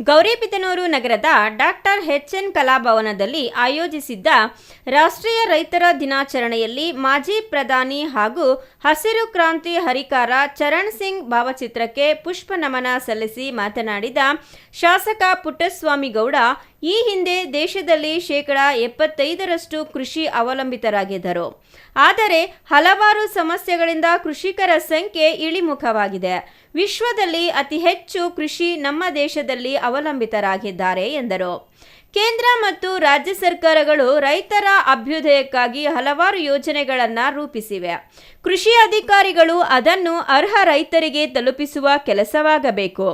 ಗೌರಿಬಿದನೂರು ನಗರದ ಡಾಕ್ಟರ್ ಎಚ್.ಎನ್. ಕಲಾಭವನದಲ್ಲಿ ಆಯೋಜಿಸಿದ್ದ ರಾಷ್ಟ್ರೀಯ ರೈತರ ದಿನಾಚರಣೆಯಲ್ಲಿ ಮಾಜಿ ಪ್ರಧಾನಿ ಹಾಗೂ ಹಸಿರು ಕ್ರಾಂತಿ ಹರಿಕಾರ ಚರಣ್ ಸಿಂಗ್ ಭಾವಚಿತ್ರಕ್ಕೆ ಪುಷ್ಪ ನಮನ ಸಲ್ಲಿಸಿ ಮಾತನಾಡಿದ ಶಾಸಕ ಪುಟ್ಟಸ್ವಾಮಿಗೌಡ, ಈ ಹಿಂದೆ ದೇಶದಲ್ಲಿ 75% ಕೃಷಿ ಅವಲಂಬಿತರಾಗಿದ್ದರು. ಆದರೆ ಹಲವಾರು ಸಮಸ್ಯೆಗಳಿಂದ ಕೃಷಿಕರ ಸಂಖ್ಯೆ ಇಳಿಮುಖವಾಗಿದೆ. ವಿಶ್ವದಲ್ಲಿ ಅತಿ ಹೆಚ್ಚು ಕೃಷಿ ನಮ್ಮ ದೇಶದಲ್ಲಿ ಅವಲಂಬಿತರಾಗಿದ್ದಾರೆ ಎಂದರು. ಕೇಂದ್ರ ಮತ್ತು ರಾಜ್ಯ ಸರ್ಕಾರಗಳು ರೈತರ ಅಭ್ಯುದಯಕ್ಕಾಗಿ ಹಲವಾರು ಯೋಜನೆಗಳನ್ನು ರೂಪಿಸಿವೆ. ಕೃಷಿ ಅಧಿಕಾರಿಗಳು ಅದನ್ನು ಅರ್ಹ ರೈತರಿಗೆ ತಲುಪಿಸುವ ಕೆಲಸವಾಗಬೇಕು.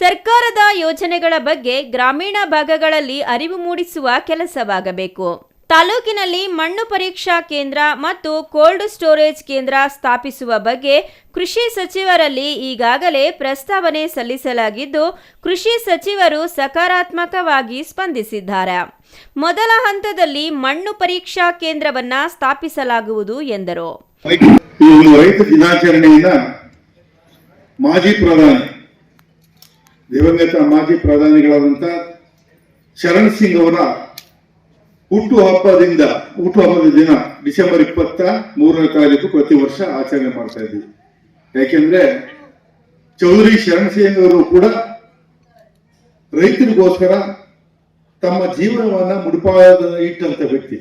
ಸರ್ಕಾರದ ಯೋಜನೆಗಳ ಬಗ್ಗೆ ಗ್ರಾಮೀಣ ಭಾಗಗಳಲ್ಲಿ ಅರಿವು ಮೂಡಿಸುವ ಕೆಲಸವಾಗಬೇಕು. ತಾಲೂಕಿನಲ್ಲಿ ಮಣ್ಣು ಪರೀಕ್ಷಾ ಕೇಂದ್ರ ಮತ್ತು ಕೋಲ್ಡ್ ಸ್ಟೋರೇಜ್ ಕೇಂದ್ರ ಸ್ಥಾಪಿಸುವ ಬಗ್ಗೆ ಕೃಷಿ ಸಚಿವರಲ್ಲಿ ಈಗಾಗಲೇ ಪ್ರಸ್ತಾವನೆ ಸಲ್ಲಿಸಲಾಗಿದ್ದು, ಕೃಷಿ ಸಚಿವರು ಸಕಾರಾತ್ಮಕವಾಗಿ ಸ್ಪಂದಿಸಿದ್ದಾರೆ. ಮೊದಲ ಹಂತದಲ್ಲಿ ಮಣ್ಣು ಪರೀಕ್ಷಾ ಕೇಂದ್ರವನ್ನು ಸ್ಥಾಪಿಸಲಾಗುವುದು ಎಂದರು. ರೈತ ದಿನಾಚರಣೆಯಿಂದ ದಿವಂಗತ ಮಾಜಿ ಪ್ರಧಾನಿಗಳಾದಂಥ ಚರಣ್ ಸಿಂಗ್ ಅವರ ಹುಟ್ಟುಹಬ್ಬದ ದಿನ ಡಿಸೆಂಬರ್ 23ನೇ ತಾರೀಕು ಪ್ರತಿ ವರ್ಷ ಆಚರಣೆ ಮಾಡ್ತಾ ಇದ್ದೀವಿ. ಯಾಕೆಂದ್ರೆ ಚೌಧರಿ ಶರಣ್ ಸಿಂಗ್ ಅವರು ಕೂಡ ರೈತರಿಗೋಸ್ಕರ ತಮ್ಮ ಜೀವನವನ್ನ ಮುಡಿಪಾದ ಇಟ್ಟಂತ ವ್ಯಕ್ತಿ.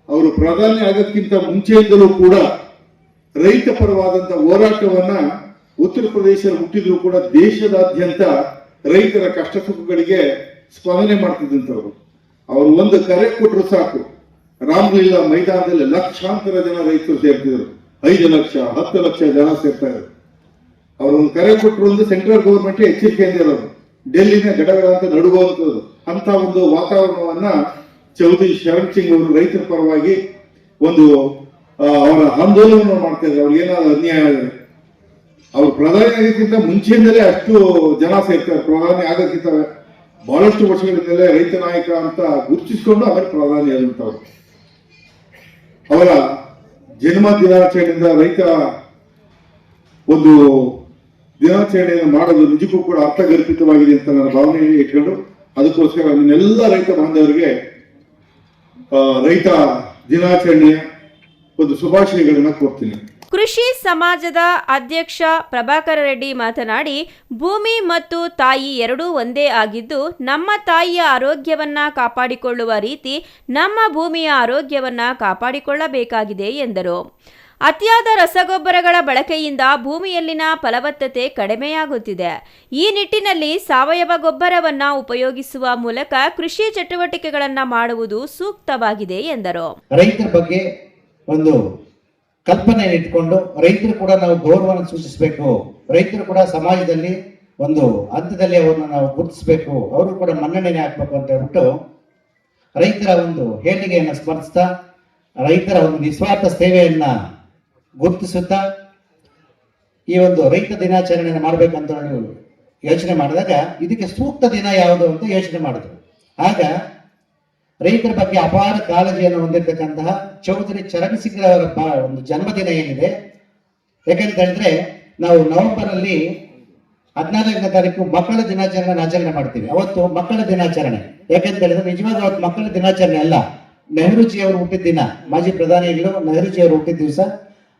ಅವರು ಪ್ರಧಾನಿ ಆಗೋದಕ್ಕಿಂತ ಮುಂಚೆಯಿಂದಲೂ ಕೂಡ ರೈತ ಪರವಾದಂತ ಹೋರಾಟವನ್ನ ಉತ್ತರ ಪ್ರದೇಶದಲ್ಲಿ ಹುಟ್ಟಿದ್ರು ಕೂಡ ದೇಶದಾದ್ಯಂತ ರೈತರ ಕಷ್ಟ ಸುಖಗಳಿಗೆ ಸ್ಪಂದನೆ ಮಾಡ್ತಿದ್ದಂಥವ್ರು. ಅವರು ಒಂದು ಕರೆ ಕೊಟ್ಟರು ಸಾಕು, ರಾಮಲೀಲಾ ಮೈದಾನದಲ್ಲಿ ಲಕ್ಷಾಂತರ ಜನ ರೈತರು ಸೇರ್ತಿದ್ರು. 5 ಲಕ್ಷ 10 ಲಕ್ಷ ಜನ ಸೇರ್ತಾ ಇದ್ರು. ಅವರು ಒಂದು ಕರೆ ಕೊಟ್ಟರು ಒಂದು ಸೆಂಟ್ರಲ್ ಗೌರ್ಮೆಂಟ್ ಎಚ್ಚರಿಕೆಯಿಂದ ಇರೋದು, ಡೆಲ್ಲಿನ ಗಡಗಡ ಅಂತ ನಡುಗುವಂಥದ್ದು. ಅಂತ ಒಂದು ವಾತಾವರಣವನ್ನ ಚೌಧರಿ ಶರಣ್ ಸಿಂಗ್ ಅವರು ರೈತರ ಪರವಾಗಿ ಒಂದು ಅವರ ಆಂದೋಲನ ಮಾಡ್ತಾ ಇದ್ರು. ಅವ್ರಿಗೆ ಏನಾದ್ರು ಅನ್ಯಾಯ ಆಗಿದೆ, ಅವ್ರು ಪ್ರಧಾನಿ ಆಗೋಕ್ಕಿಂತ ಮುಂಚೆಯಿಂದಲೇ ಅಷ್ಟು ಜನ ಸೇರ್ತಾರೆ. ಪ್ರಧಾನಿ ಆಗೋಕ್ಕಿಂತ ಬಹಳಷ್ಟು ವರ್ಷಗಳಿಂದಲೇ ರೈತ ನಾಯಕ ಅಂತ ಗುರುತಿಸಿಕೊಂಡು ಆಮೇಲೆ ಪ್ರಧಾನಿ ಆದಂತವ್ರು. ಅವರ ಜನ್ಮ ದಿನಾಚರಣೆಯಿಂದ ರೈತ ಒಂದು ದಿನಾಚರಣೆಯನ್ನು ಮಾಡೋದು ನಿಜಕ್ಕೂ ಕೂಡ ಅರ್ಥಗರ್ಭಿತವಾಗಿದೆ ಅಂತ ನನ್ನ ಭಾವನೆಯನ್ನು ಇಟ್ಕೊಂಡು, ಅದಕ್ಕೋಸ್ಕರ ನಿನ್ನೆಲ್ಲ ರೈತ ಬಾಂಧವರಿಗೆ ರೈತ ದಿನಾಚರಣೆಯ ಒಂದು ಶುಭಾಶಯಗಳನ್ನ ಕೊಡ್ತೀನಿ. ಕೃಷಿ ಸಮಾಜದ ಅಧ್ಯಕ್ಷ ಪ್ರಭಾಕರ ರೆಡ್ಡಿ ಮಾತನಾಡಿ, ಭೂಮಿ ಮತ್ತು ತಾಯಿ ಎರಡೂ ಒಂದೇ ಆಗಿದ್ದು, ನಮ್ಮ ತಾಯಿಯ ಆರೋಗ್ಯವನ್ನ ಕಾಪಾಡಿಕೊಳ್ಳುವ ರೀತಿ ನಮ್ಮ ಭೂಮಿಯ ಆರೋಗ್ಯವನ್ನ ಕಾಪಾಡಿಕೊಳ್ಳಬೇಕಾಗಿದೆ ಎಂದರು. ಅತಿಯಾದ ರಸಗೊಬ್ಬರಗಳ ಬಳಕೆಯಿಂದ ಭೂಮಿಯಲ್ಲಿನ ಫಲವತ್ತತೆ ಕಡಿಮೆಯಾಗುತ್ತಿದೆ. ಈ ನಿಟ್ಟಿನಲ್ಲಿ ಸಾವಯವ ಗೊಬ್ಬರವನ್ನು ಉಪಯೋಗಿಸುವ ಮೂಲಕ ಕೃಷಿ ಚಟುವಟಿಕೆಗಳನ್ನು ಮಾಡುವುದು ಸೂಕ್ತವಾಗಿದೆ ಎಂದರು. ರೈತರ ಬಗ್ಗೆ ಒಂದು ಕಲ್ಪನೆ ಇಟ್ಕೊಂಡು ರೈತರು ಕೂಡ ನಾವು ಗೌರವವನ್ನು ಸೂಚಿಸಬೇಕು. ರೈತರು ಕೂಡ ಸಮಾಜದಲ್ಲಿ ಒಂದು ಹಂತದಲ್ಲಿ ಅವರನ್ನು ನಾವು ಗುರುತಿಸಬೇಕು, ಅವರು ಕೂಡ ಮನ್ನಣೆನೆ ಹಾಕಬೇಕು ಅಂತ ಹೇಳ್ಬಿಟ್ಟು ರೈತರ ಒಂದು ಹೇಳಿಕೆಯನ್ನು ಸ್ಮರಿಸ್ತಾ, ರೈತರ ಒಂದು ನಿಸ್ವಾರ್ಥ ಸೇವೆಯನ್ನ ಗುರುತಿಸುತ್ತಾ ಈ ಒಂದು ರೈತ ದಿನಾಚರಣೆಯನ್ನು ಮಾಡಬೇಕಂತ ಯೋಚನೆ ಮಾಡಿದಾಗ ಇದಕ್ಕೆ ಸೂಕ್ತ ದಿನ ಯಾವುದು ಅಂತ ಯೋಚನೆ ಮಾಡಿದ್ರು. ಆಗ ರೈತರ ಬಗ್ಗೆ ಅಪಾರ ಕಾಳಜಿಯನ್ನು ಹೊಂದಿರತಕ್ಕಂತಹ ಚೌಧರಿ ಚರಣ್ ಸಿಂಗ್ ಅವರ ಒಂದು ಜನ್ಮದಿನ ಏನಿದೆ, ಯಾಕಂತ ಹೇಳಿದ್ರೆ ನಾವು ನವೆಂಬರ್ ಅಲ್ಲಿ 14ನೇ ತಾರೀಕು ಮಕ್ಕಳ ದಿನಾಚರಣೆ ಆಚರಣೆ ಮಾಡ್ತೀವಿ. ಅವತ್ತು ಮಕ್ಕಳ ದಿನಾಚರಣೆ ಯಾಕಂತ ಹೇಳಿದ್ರೆ ನಿಜವಾಗ್ಲೂ ಅವತ್ತು ಮಕ್ಕಳ ದಿನಾಚರಣೆ ಅಲ್ಲ, ನೆಹರೂಜಿ ಅವರು ಹುಟ್ಟಿದ ದಿನ. ಮಾಜಿ ಪ್ರಧಾನಿಗಳು ನೆಹರೂಜಿ ಅವರು ಹುಟ್ಟಿದ ದಿವಸ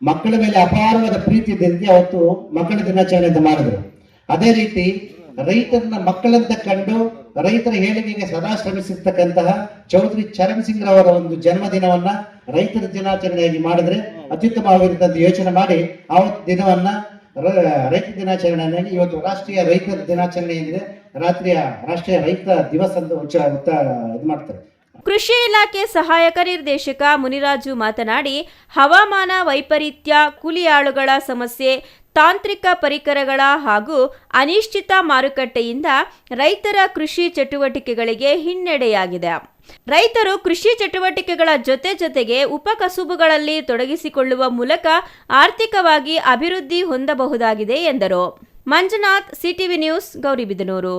ಮಕ್ಕಳ ಮೇಲೆ ಅಪಾರವಾದ ಪ್ರೀತಿ ಇದ್ದಂತೆ ಅವತ್ತು ಮಕ್ಕಳ ದಿನಾಚರಣೆ ಅಂತ ಮಾಡಿದ್ರು. ಅದೇ ರೀತಿ ರೈತರನ್ನ ಮಕ್ಕಳಂತ ಕಂಡು ರೈತರ ಏಳಿಗೆಗೆ ಸದಾ ಶ್ರಮಿಸಿರ್ತಕ್ಕಂತಹ ಚೌಧರಿ ಚರಣ್ ಸಿಂಗ್ ಅವರ ಒಂದು ಜನ್ಮದಿನವನ್ನ ರೈತರ ದಿನಾಚರಣೆಯಾಗಿ ಮಾಡಿದ್ರೆ ಅತ್ಯುತ್ತಮವಾಗಿರುತ್ತಂತ ಯೋಚನೆ ಮಾಡಿ ಅವತ್ತು ದಿನವನ್ನ ರೈತ ದಿನಾಚರಣೆಯಾಗಿ ಇವತ್ತು ರಾಷ್ಟ್ರೀಯ ರೈತರ ದಿನಾಚರಣೆ ಏನಿದೆ ರಾಷ್ಟ್ರೀಯ ರೈತ ದಿವಸ ಅಂತ ಇದು ಮಾಡ್ತಾರೆ. ಕೃಷಿ ಇಲಾಖೆ ಸಹಾಯಕ ನಿರ್ದೇಶಕ ಮುನಿರಾಜು ಮಾತನಾಡಿ, ಹವಾಮಾನ ವೈಪರೀತ್ಯ, ಕೂಲಿ ಆಳುಗಳ ಸಮಸ್ಯೆ, ತಾಂತ್ರಿಕ ಪರಿಕರಗಳ ಹಾಗೂ ಅನಿಶ್ಚಿತ ಮಾರುಕಟ್ಟೆಯಿಂದ ರೈತರ ಕೃಷಿ ಚಟುವಟಿಕೆಗಳಿಗೆ ಹಿನ್ನಡೆಯಾಗಿದೆ. ರೈತರು ಕೃಷಿ ಚಟುವಟಿಕೆಗಳ ಜೊತೆಗೆ ಉಪಕಸುಬುಗಳಲ್ಲಿ ತೊಡಗಿಸಿಕೊಳ್ಳುವ ಮೂಲಕ ಆರ್ಥಿಕವಾಗಿ ಅಭಿವೃದ್ಧಿ ಹೊಂದಬಹುದಾಗಿದೆ ಎಂದರು. Manjunath, CTV news, Gauribidanur.